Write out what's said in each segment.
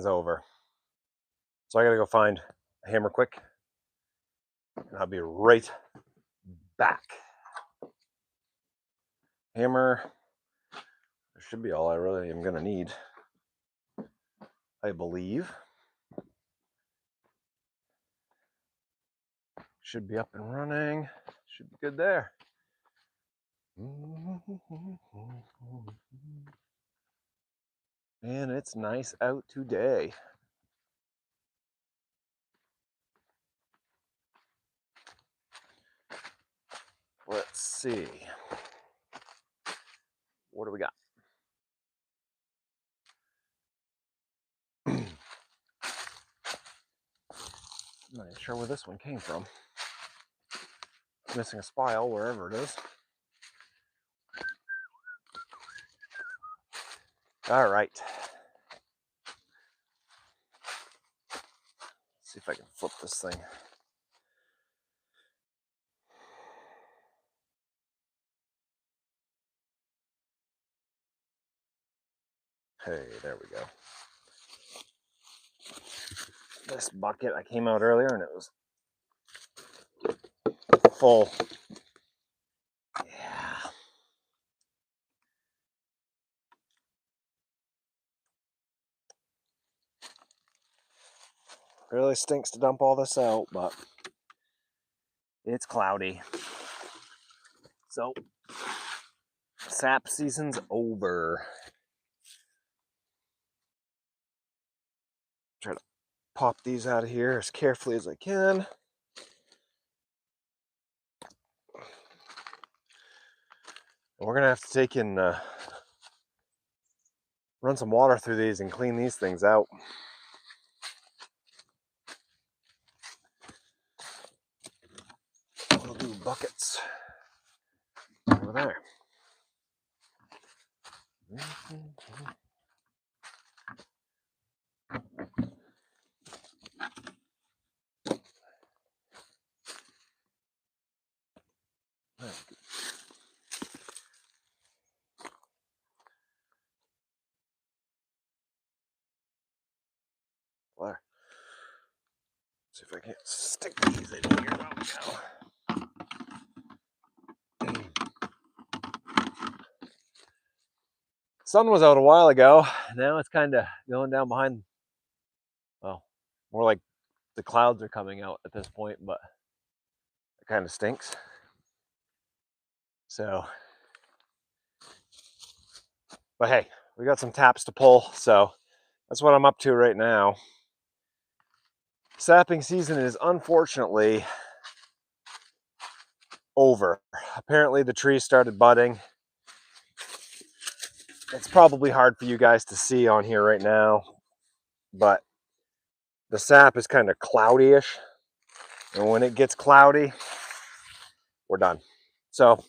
over. So I gotta go find a hammer quick, and I'll be right back. Hammer, that should be all I really am gonna need, I believe. Should be up and running. Should be good there. And it's nice out today. Let's see. What do we got? I'm not even sure where this one came from. It's missing a spile wherever it is. All right. Let's see if I can flip this thing. Hey, there we go. This bucket, I came out earlier and it was full. Yeah. Really stinks to dump all this out, but it's cloudy. So, sap season's over. Try to pop these out of here as carefully as I can. We're gonna have to take in, run some water through these and clean these things out. We'll do buckets over there. There. See if I can't stick these in here. Oh, no. Sun was out a while ago. Now it's kind of going down behind. Well, more like the clouds are coming out at this point, but it kind of stinks. So, but hey, we got some taps to pull, so that's what I'm up to right now. Sapping season is unfortunately over. Apparently the trees started budding. It's probably hard for you guys to see on here right now, but the sap is kind of cloudy-ish, and when it gets cloudy, we're done. So,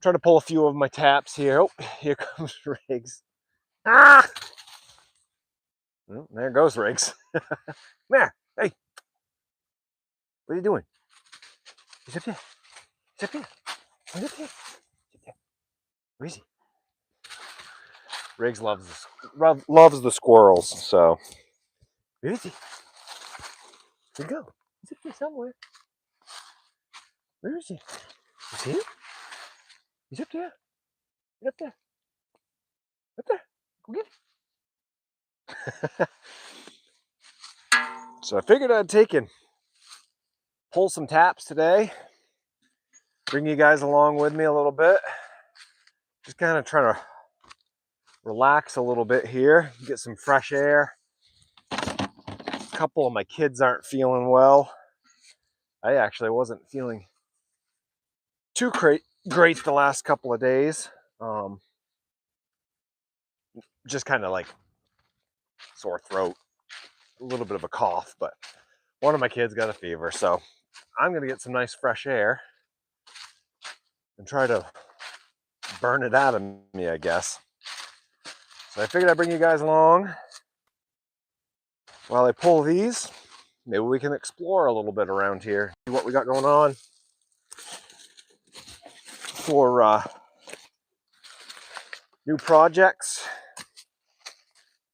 trying to pull a few of my taps here. Oh, here comes Riggs. Ah! Well, there goes Riggs. Come here. Hey. What are you doing? He's up here. He's up here. He's up here. Where is he? Riggs loves the squirrels, so. Where is he? Where'd he go? He's up here somewhere. Where is he? You see him? He's up there. He's up there. Up there. Go get him. So I figured I'd take and pull some taps today. Bring you guys along with me a little bit. Just kind of trying to relax a little bit here, get some fresh air. A couple of my kids aren't feeling well. I actually wasn't feeling too great the last couple of days. Just kind of like sore throat, a little bit of a cough, but one of my kids got a fever, so I'm gonna get some nice fresh air and try to burn it out of me, I guess. So I figured I'd bring you guys along while I pull these. Maybe we can explore a little bit around here, see what we got going on for new projects,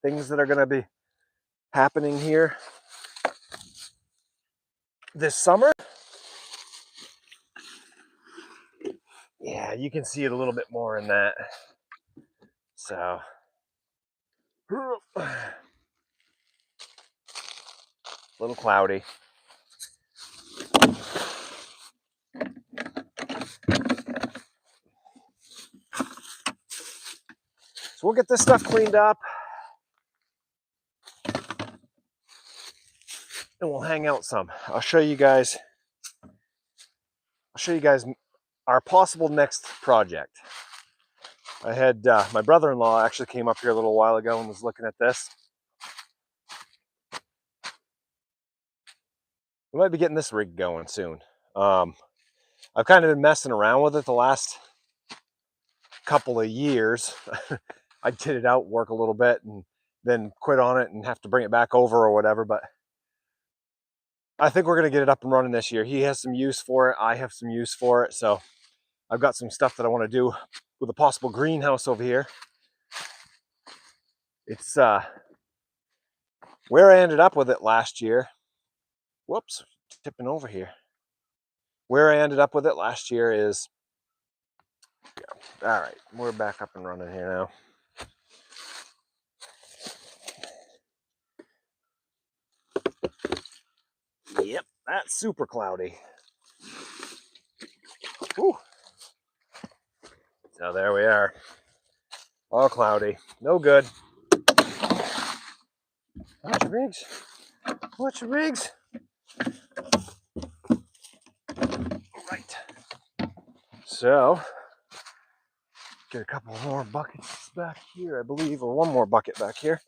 things that are going to be happening here this summer. Yeah, you can see it a little bit more in that. So, a little cloudy. So we'll get this stuff cleaned up and we'll hang out some. I'll show you guys our possible next project. I had my brother-in-law actually came up here a little while ago and was looking at this. We might be getting this rig going soon. I've kind of been messing around with it the last couple of years. I did it out, work a little bit, and then quit on it and have to bring it back over or whatever. But I think we're going to get it up and running this year. He has some use for it. I have some use for it. So I've got some stuff that I want to do with a possible greenhouse over here. It's where I ended up with it last year. Whoops, tipping over here. Where I ended up with it last year is, all right, we're back up and running here now. Yep, that's super cloudy. Whew. So there we are. All cloudy. No good. Watch your rigs. Watch your rigs. Right. So, get a couple more buckets back here, I believe, or one more bucket back here.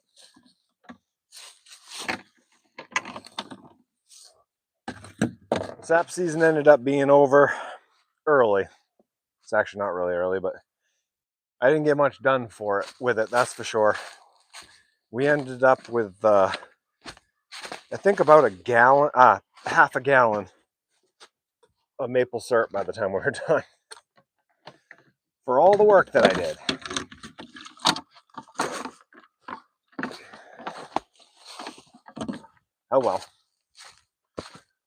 Sap season ended up being over early. It's actually not really early, but I didn't get much done with it, that's for sure. We ended up with, I think about half a gallon of maple syrup by the time we were done. For all the work that I did. Oh well.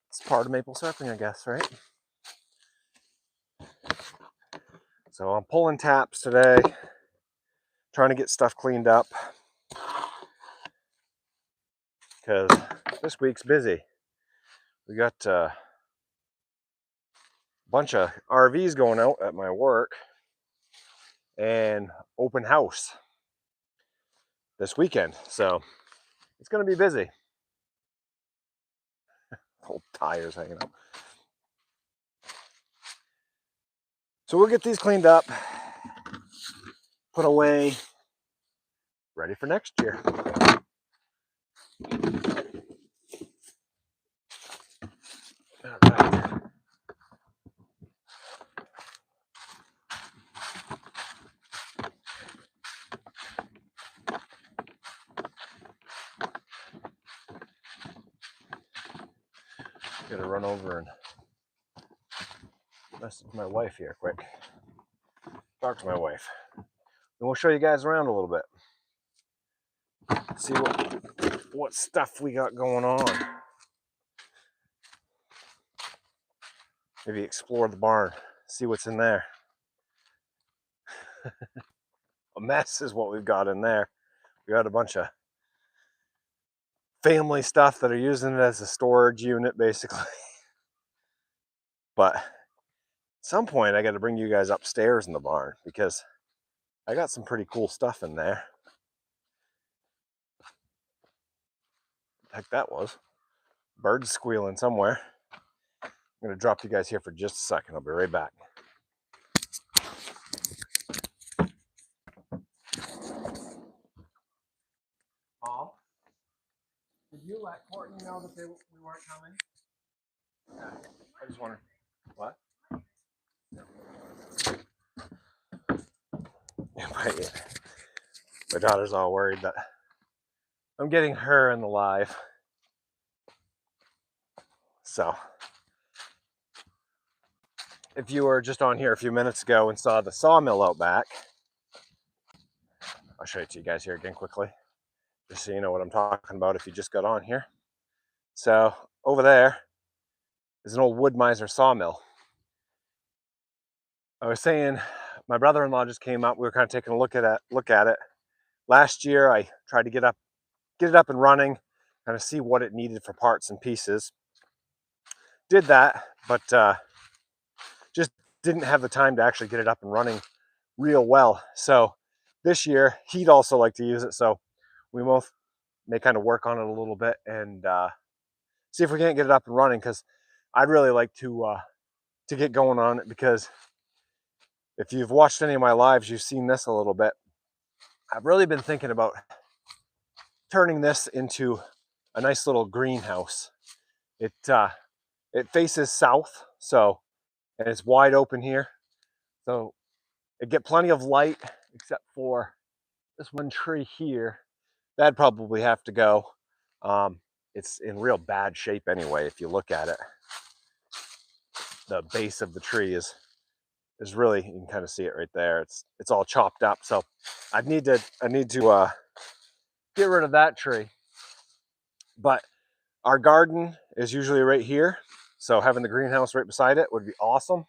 It's part of maple syruping, I guess, right? So I'm pulling taps today, trying to get stuff cleaned up because this week's busy. We got a bunch of RVs going out at my work and open house this weekend, so it's going to be busy. Old tires hanging up. So we'll get these cleaned up, put away, ready for next year. All right. Gotta run over and message my wife here quick. Talk to my wife. And we'll show you guys around a little bit. See what stuff we got going on. Maybe explore the barn, see what's in there. A mess is what we've got in there. We got a bunch of family stuff that are using it as a storage unit, basically. But at some point, I got to bring you guys upstairs in the barn because I got some pretty cool stuff in there. What the heck that was? Birds squealing somewhere. I'm going to drop you guys here for just a second. I'll be right back. Paul, did you let Courtney know that we weren't coming? Yeah, I just wondered. What? My daughter's all worried that I'm getting her in the live. So, if you were just on here a few minutes ago and saw the sawmill out back, I'll show it to you guys here again quickly. just so you know what I'm talking about if you just got on here. So over there is an old wood miser sawmill. I was saying my brother-in-law just came up. We were kind of taking a look at it. Last year I tried to get it up and running, kind of see what it needed for parts and pieces. Did that, but just didn't have the time to actually get it up and running real well. So this year he'd also like to use it, so we both may kind of work on it a little bit and see if we can't get it up and running, because I'd really like to get going on it, because if you've watched any of my lives, you've seen this a little bit. I've really been thinking about turning this into a nice little greenhouse. It faces south, so, and it's wide open here, so it get plenty of light, except for this one tree here. That'd probably have to go. It's in real bad shape anyway. If you look at it, the base of the tree is really, you can kind of see it right there. It's all chopped up. So I need to get rid of that tree. But our garden is usually right here, so having the greenhouse right beside it would be awesome.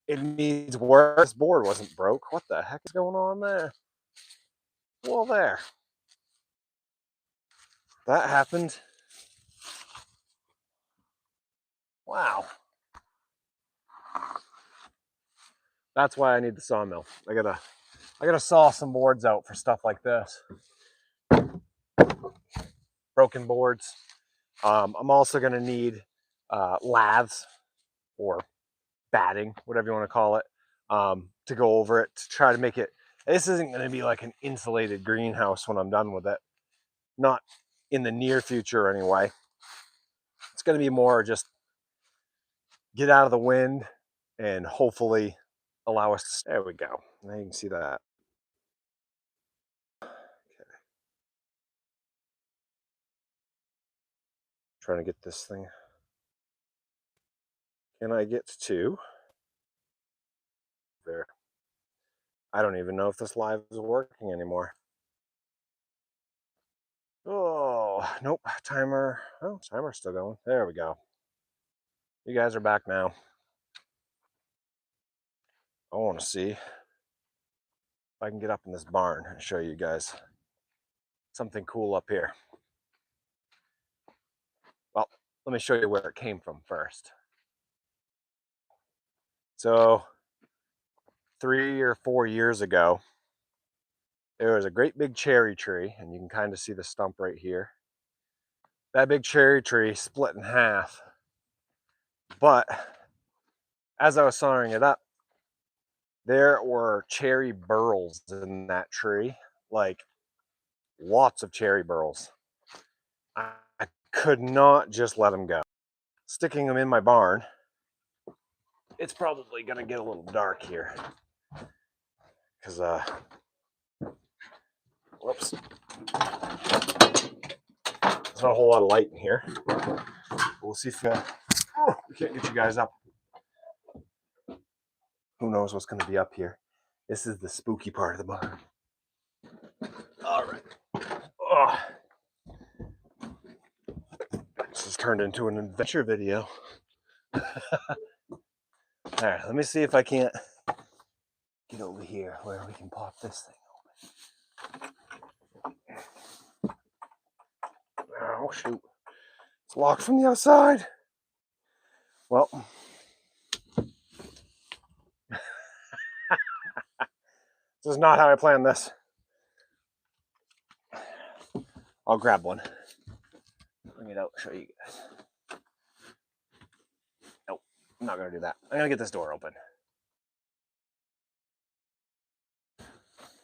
It needs work. This board wasn't broke. What the heck is going on there? Well, there. That happened. Wow. That's why I need the sawmill. I gotta saw some boards out for stuff like this. Broken boards. I'm also gonna need laths or batting, whatever you want to call it, to go over it to try to make it. This isn't going to be like an insulated greenhouse when I'm done with it. Not in the near future anyway. It's going to be more just get out of the wind and hopefully allow us to. There we go. Now you can see that. Okay. Trying to get this thing. Can I get to there? I don't even know if this live is working anymore. Oh, nope. Timer. Oh, timer's still going. There we go. You guys are back now. I want to see if I can get up in this barn and show you guys something cool up here. Well, let me show you where it came from first. So 3 or 4 years ago, there was a great big cherry tree, and you can kind of see the stump right here. That big cherry tree split in half, but as I was sawing it up, there were cherry burls in that tree, like lots of cherry burls. I could not just let them go. Sticking them in my barn, it's probably gonna get a little dark here, because whoops, there's not a whole lot of light in here. We'll see if we can't get you guys up. Who knows what's going to be up here? This is the spooky part of the barn. All right. Oh. This has turned into an adventure video. All right, let me see if I can't get over here where we can pop this thing open. Oh, shoot. It's locked from the outside. Well, this is not how I planned this. I'll grab one. Bring it out, show you guys. Nope, I'm not gonna do that. I'm gonna get this door open.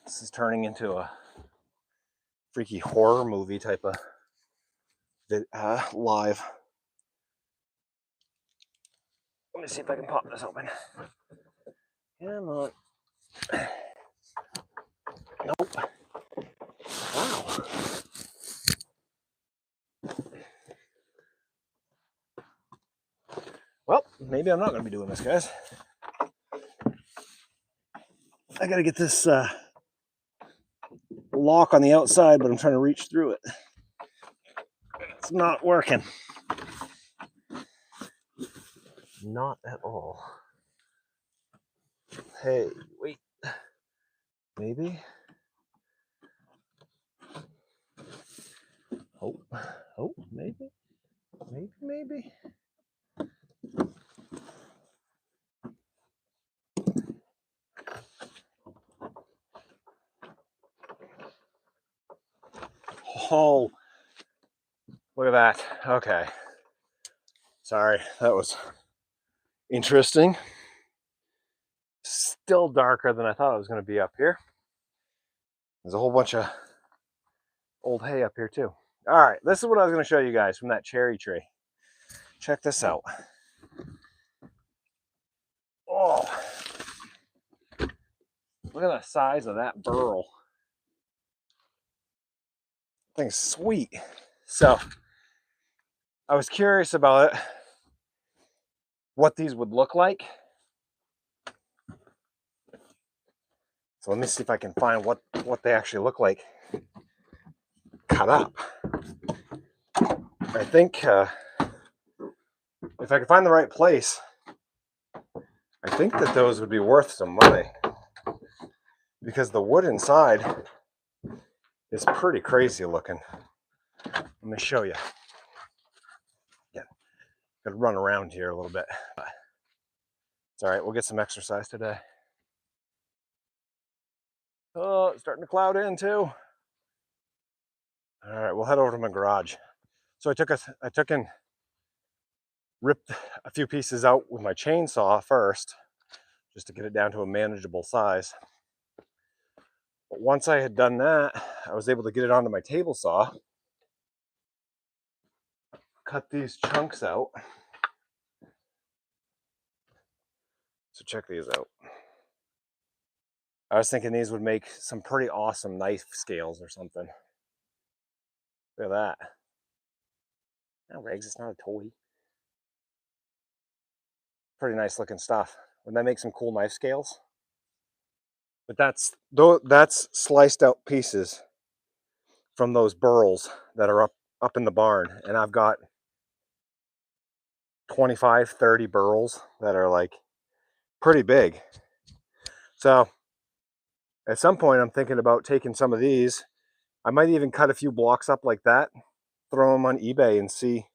This is turning into a freaky horror movie type of live. Let me see if I can pop this open. Come on. Nope. Wow. Well, maybe I'm not going to be doing this, guys. I got to get this lock on the outside, but I'm trying to reach through it. It's not working. Not at all. Hey, wait. Maybe. Oh, maybe. Maybe. Oh, look at that. Okay. Sorry, that was interesting. Still darker than I thought it was going to be up here. There's a whole bunch of old hay up here too. All right, this is what I was going to show you guys from that cherry tree. Check this out. Oh, look at the size of that burl. Thing's sweet. So I was curious about it, what these would look like. So let me see if I can find what they actually look like cut up. I think if I could find the right place, I think that those would be worth some money, because the wood inside is pretty crazy looking. Let me show you. Yeah, gotta run around here a little bit. It's all right, we'll get some exercise today. Oh, it's starting to cloud in too. All right, we'll head over to my garage. So I took and ripped a few pieces out with my chainsaw first, just to get it down to a manageable size. But once I had done that, I was able to get it onto my table saw, cut these chunks out. So check these out. I was thinking these would make some pretty awesome knife scales or something. Look at that. No, Regs, it's not a toy. Pretty nice looking stuff. Wouldn't that make some cool knife scales? But that's sliced out pieces from those burls that are up in the barn. And I've got 25, 30 burls that are like pretty big. So at some point I'm thinking about taking some of these. I might even cut a few blocks up like that, throw them on eBay and see.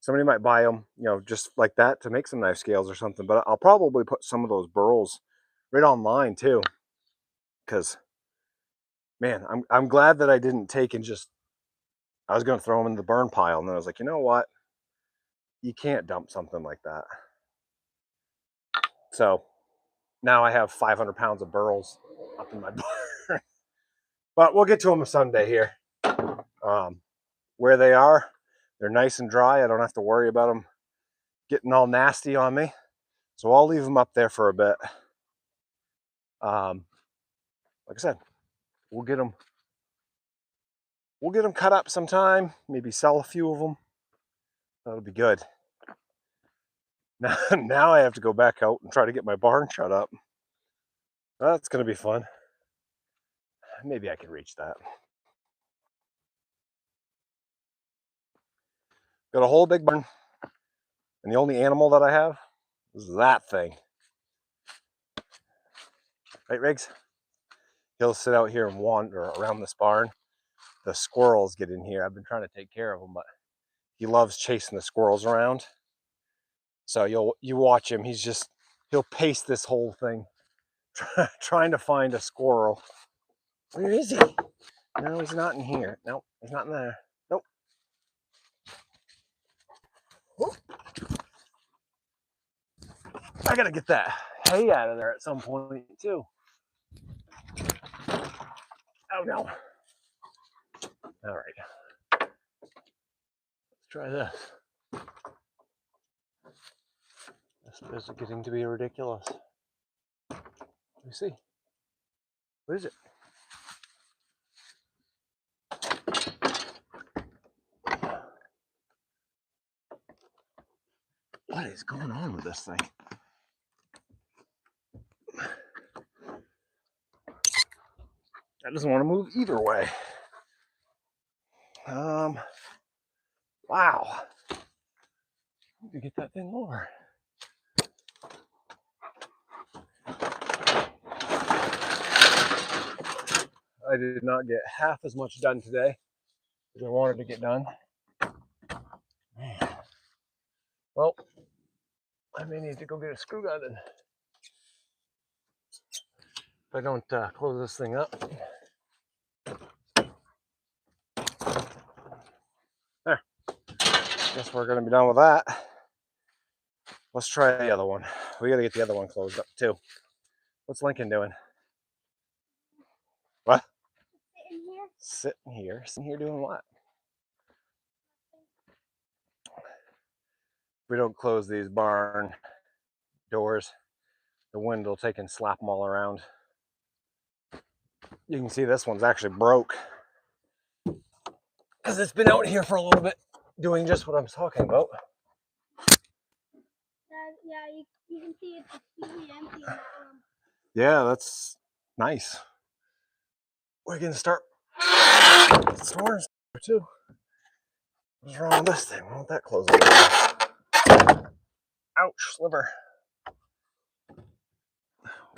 Somebody might buy them, you know, just like that to make some knife scales or something. But I'll probably put some of those burls right online too, because man, I'm glad that I didn't take and just, I was going to throw them in the burn pile, and then I was like, you know what, you can't dump something like that. So now I have 500 pounds of burls up in my barn. But we'll get to them someday here. Where they are, they're nice and dry. I don't have to worry about them getting all nasty on me. So I'll leave them up there for a bit. Like I said, we'll get them cut up sometime, maybe sell a few of them. That'll be good. Now I have to go back out and try to get my barn shut up. That's going to be fun. Maybe I can reach that. Got a whole big barn, and the only animal that I have is that thing. Right, Riggs? He'll sit out here and wander around this barn. The squirrels get in here. I've been trying to take care of him, but he loves chasing the squirrels around. So you watch him. He'll pace this whole thing, trying to find a squirrel. Where is he? No, he's not in here. Nope, he's not in there. Nope. Whoop. I gotta get that hay out of there at some point too. Oh no. All right. Let's try this. This is getting to be ridiculous. Let me see. What is it? What is going on with this thing? That doesn't want to move either way. Wow. Need to get that thing over. I did not get half as much done today as I wanted to get done. Man. Well, I may need to go get a screw gun and if I don't close this thing up. There. Guess we're going to be done with that. Let's try the other one. We got to get the other one closed up too. What's Lincoln doing? What? Sitting here. Sitting here doing what? If we don't close these barn doors, the wind will take and slap them all around. You can see this one's actually broke because it's been out here for a little bit doing just what I'm talking about. Yeah, you can see it's completely empty in that room. Yeah, that's nice. We're gonna start storing too. What's wrong with this thing? Why won't that close? Ouch, sliver.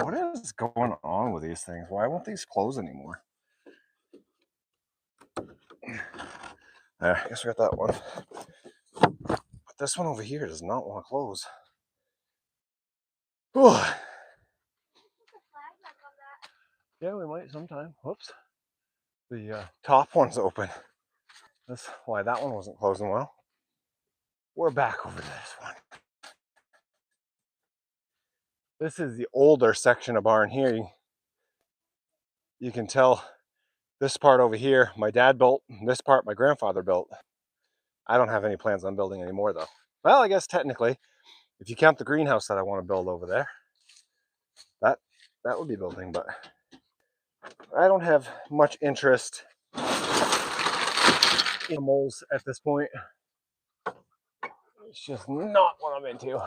What is going on with these things? Why won't these close anymore? There, I guess we got that one. But this one over here does not want to close. Whew. Yeah, we might sometime. Whoops. The top one's open. That's why that one wasn't closing well. We're back over to this one. This is the older section of barn here. You can tell this part over here, my dad built. This part, my grandfather built. I don't have any plans on building anymore though. Well, I guess technically, if you count the greenhouse that I want to build over there, that would be building, but I don't have much interest in moles at this point. It's just not what I'm into.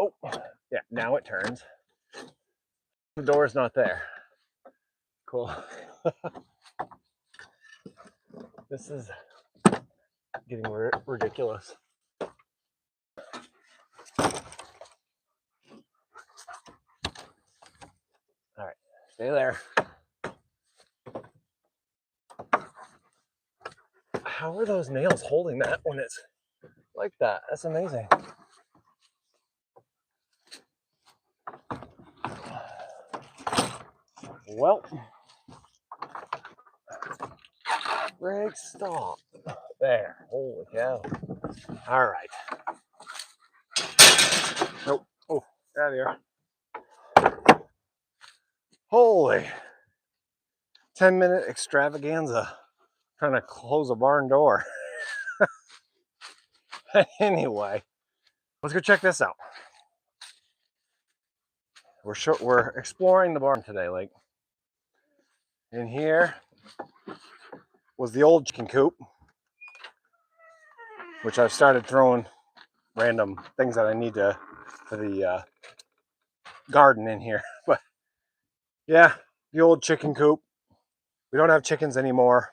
Oh, yeah, now it turns. The door's not there. Cool. This is getting ridiculous. All right, stay there. How are those nails holding that when it's like that? That's amazing. Well, Greg, stop. There. Holy cow. All right. Nope. Oh, out of here. Holy. 10-minute extravaganza. Trying to close a barn door. Anyway, let's go check this out. We're exploring the barn today. Like, in here was the old chicken coop, which I've started throwing random things that I need for the garden in here. But yeah, the old chicken coop. We don't have chickens anymore.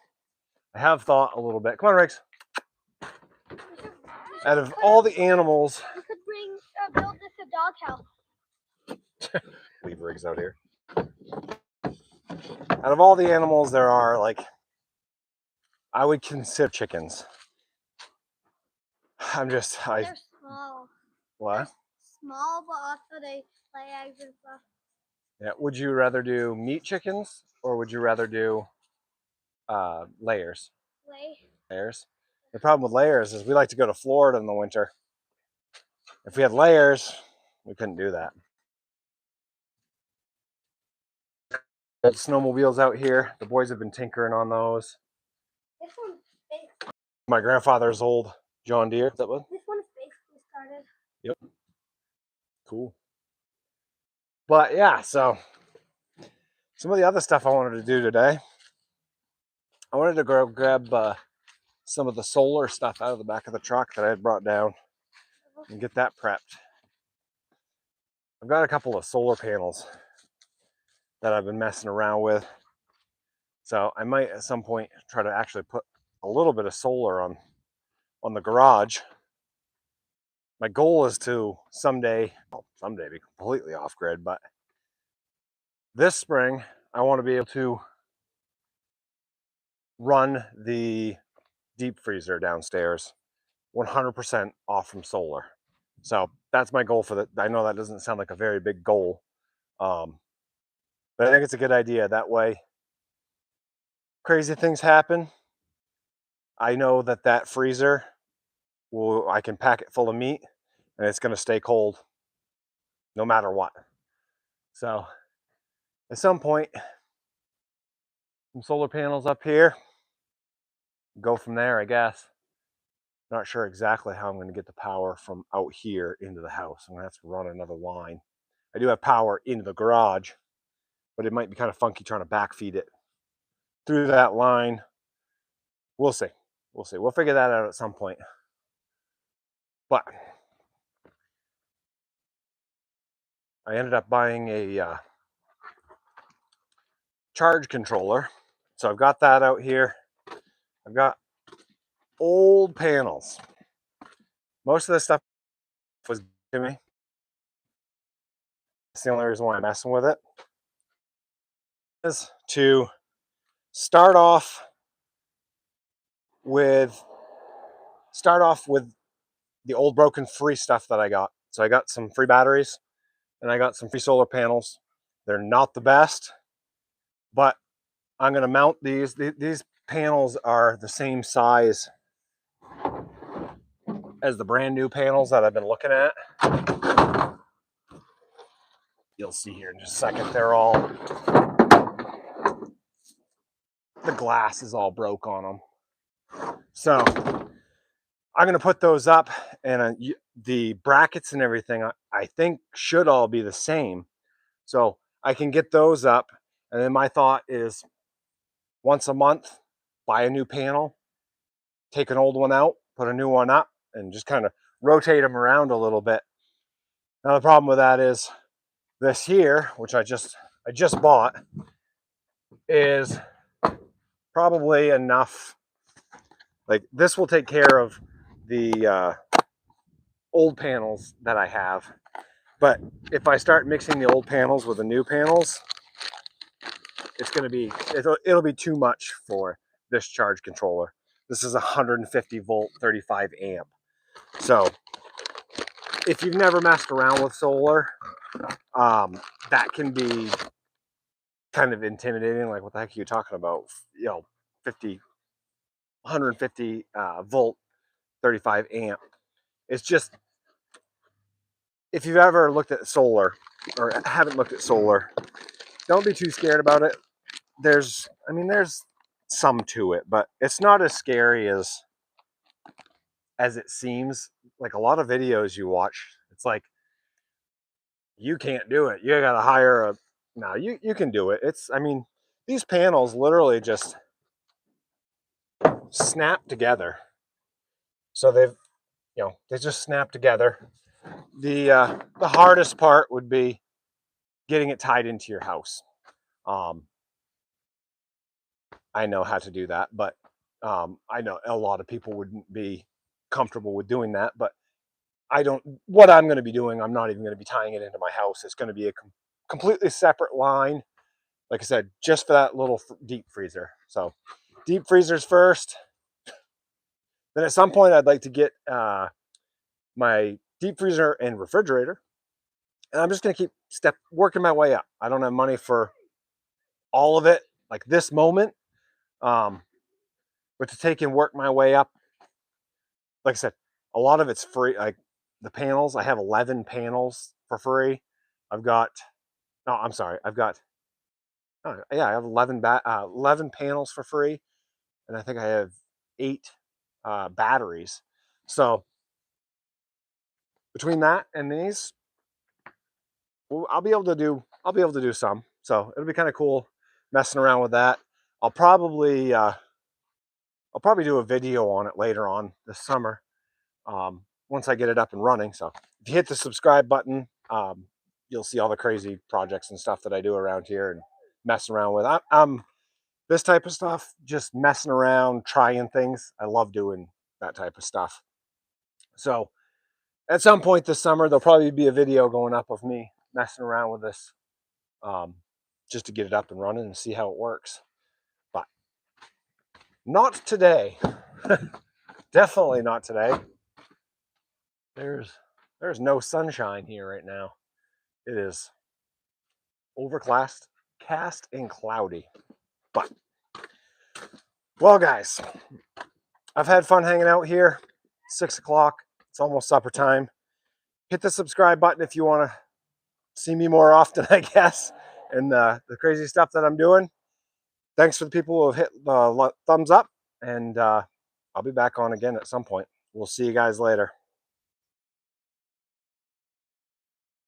I have thought a little bit. Come on, Riggs. Out of all the animals, we could build this a doghouse. Leave Riggs out here. Out of all the animals there are, like, I would consider chickens. They're small. What? They're small, but also they lay eggs and stuff. Yeah. Would you rather do meat chickens or would you rather do layers? Layers. The problem with layers is we like to go to Florida in the winter. If we had layers, we couldn't do that. Old snowmobiles out here. The boys have been tinkering on those. This one's basically My grandfather's old John Deere. Is that what? This one's basically started. Yep. Cool. But yeah, so some of the other stuff I wanted to do today. I wanted to grab some of the solar stuff out of the back of the truck that I had brought down and get that prepped. I've got a couple of solar panels that I've been messing around with. So I might at some point try to actually put a little bit of solar on the garage. My goal is to someday be completely off grid, but this spring I want to be able to run the deep freezer downstairs 100% off from solar. So that's my goal for the. I know that doesn't sound like a very big goal, but I think it's a good idea. That way, crazy things happen. I know that freezer I can pack it full of meat and it's going to stay cold no matter what. So at some point, some solar panels up here, go from there, I guess. Not sure exactly how I'm going to get the power from out here into the house. I'm going to have to run another line. I do have power into the garage, but it might be kind of funky trying to backfeed it through that line. We'll see. We'll see. We'll figure that out at some point. But I ended up buying a charge controller. So I've got that out here. I've got old panels. Most of this stuff was to me. That's the only reason why I'm messing with it. Is to start off with the old broken free stuff that I got. So I got some free batteries and I got some free solar panels. They're not the best, but I'm going to mount these. These panels are the same size as the brand new panels that I've been looking at. You'll see here in just a second, the glass is all broke on them. So I'm going to put those up, and the brackets and everything I think should all be the same. So I can get those up, and then my thought is once a month, buy a new panel, take an old one out, put a new one up, and just kind of rotate them around a little bit. Now the problem with that is this here, which I just bought, is probably enough. Like this will take care of the old panels that I have. But if I start mixing the old panels with the new panels, it'll be too much for this charge controller. This is 150 volt, 35 amp. So if you've never messed around with solar, that can be kind of intimidating. Like, what the heck are you talking about? 150 volt, 35 amp. It's just, if you've ever looked at solar or haven't looked at solar, don't be too scared about it. There's some to it, but it's not as scary as it seems. Like a lot of videos you watch, it's like, you can't do it. You gotta hire a. No, you can do it. These panels literally just snap together. So they just snap together. The hardest part would be getting it tied into your house. I know how to do that, but I know a lot of people wouldn't be comfortable with doing that. But what I'm going to be doing, I'm not even going to be tying it into my house. It's going to be a completely separate line, like I said, just for that little deep freezer. So deep freezers first. Then at some point I'd like to get my deep freezer and refrigerator. And I'm just going to keep working my way up. I don't have money for all of it like this moment. But to take and work my way up, like I said, a lot of it's free. Like the panels, I have 11 panels for free. I have 11 panels for free. And I think I have 8 batteries. So between that and these, I'll be able to do some. So it'll be kind of cool messing around with that. I'll probably do a video on it later on this summer, once I get it up and running. So if you hit the subscribe button, you'll see all the crazy projects and stuff that I do around here. And messing around with. I'm this type of stuff, just messing around, trying things. I love doing that type of stuff. So at some point this summer, there'll probably be a video going up of me messing around with this, just to get it up and running and see how it works. But not today. Definitely not today. There's no sunshine here right now. It is overcast, cast and cloudy. But well, guys, I've had fun hanging out here. 6 o'clock. It's almost supper time. Hit the subscribe button if you want to see me more often, I guess, and the crazy stuff that I'm doing. Thanks for the people who have hit the thumbs up, and I'll be back on again at some point. We'll see you guys later.